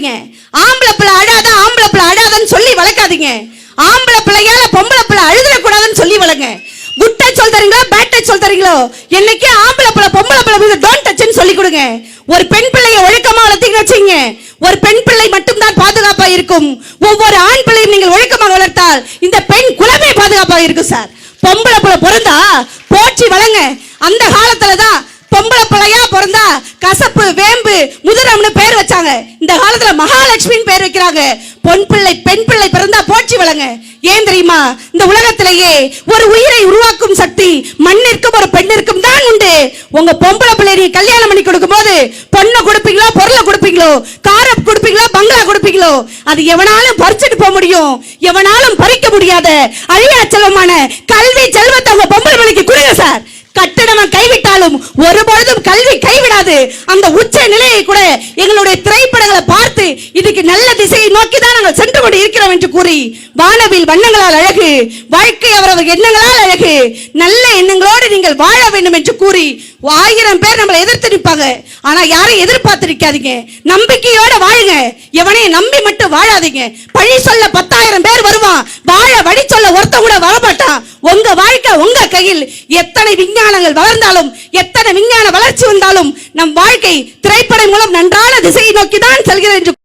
வளர்க்காதீங்க. ஆம்பளை பிள்ளை அழாத ஆம்பளை பிள்ளை அழாதன்னு சொல்லி வளர்க்காதீங்க. ஆம்பளை பிள்ளையால பொம்பளை பிள்ளை அழுதக்கூடாதுன்னு சொல்லி வளங்க. குட் டச் சொல் தரீங்களோ பேட் டச் சொல் தரீங்களோ என்னைக்கு ஆம்பளை பிள்ளை பொம்பளை பிள்ளை மீது டோன்ட் டச்னு சொல்லி கொடுங்க. ஒரு பெண் பிள்ளையை ஒழுக்கமா வளர்த்தீங்கன்னு வச்சீங்க, ஒரு பெண் பிள்ளை மட்டும்தான் பாதுகாப்பா இருக்கும். ஒவ்வொரு ஆண் பிள்ளையும் நீங்கள் ஒழுக்கமாக வளர்த்தால் இந்த பெண் குலமே பாதுகாப்பாக இருக்கும் சார். பொம்பளை பிள்ளை பிறந்தா போற்றி வளங்க. அந்த காலத்துல தான் பொம்பளை பிள்ளையா பிறந்தா கசப்பு வேம்பு முதுரம்னு பேர் வச்சாங்க. இந்த காலத்துல மகாலட்சுமின்னு பேர் வைக்கிறாங்க. பெண் பிள்ளை பிறந்தா போற்றி வளங்க. ஏன் தெரியுமா? இந்த உலகத்திலேயே ஒரு உயிரை உருவாக்கும் சக்தி மண்ணிற்கும் ஒரு பெண்ணிற்கும் தான் உண்டு. உங்க பொம்பளை பிள்ளை நீ கல்யாணம் பண்ணி கொடுக்கும் போது பொண்ணை கொடுப்பீங்களோ பொருளை கொடுப்பீங்களோ காரை கொடுப்பீங்களோ பங்களா கொடுப்பீங்களோ அது எவனாலும் பறிச்சுட்டு போக முடியும், எவனாலும் பறிக்க முடியாத அழியா செல்வமான கல்வி செல்வத்தை உங்க பொம்பளை பிள்ளைக்கு கொடுங்க சார். கட்டணம் கைவிட்டாலும் ஒருபொழுதும் கல்வி கைவிடாது. அந்த உச்ச நிலையை கூட எங்களுடைய திரைப்படங்களை பார்த்து இதுக்கு நல்ல திசையை நோக்கி தான் நாங்கள் சென்று கொண்டு இருக்கிறோம் என்று கூறி வானவில் வண்ணங்களால் அழகு, வாழ்க்கை அவரது எண்ணங்களால் அழகு, நல்ல எண்ணங்களோடு நீங்கள் வாழ வேண்டும் என்று கூறி 1000 பேர் நம்மளை எதிர்த்து நிற்பாங்க. ஆனா யாரையும் எதிர்பார்த்து நிற்காதீங்க, நம்பிக்கையோட வாழுங்க. எவனையும் நம்பி மட்டும் வாழாதீங்க. பழி சொல்ல 10,000 பேர் வருவான், வாழ வழி சொல்ல ஒருத்த கூட வரமாட்டான். உங்க வாழ்க்கை உங்க கையில். எத்தனை விஞ்ஞானங்கள் வளர்ந்தாலும் எத்தனை விஞ்ஞான வளர்ச்சி வந்தாலும் நம் வாழ்க்கை திரைப்படம் மூலம் நன்றான திசையை நோக்கி தான் செல்கிறது என்று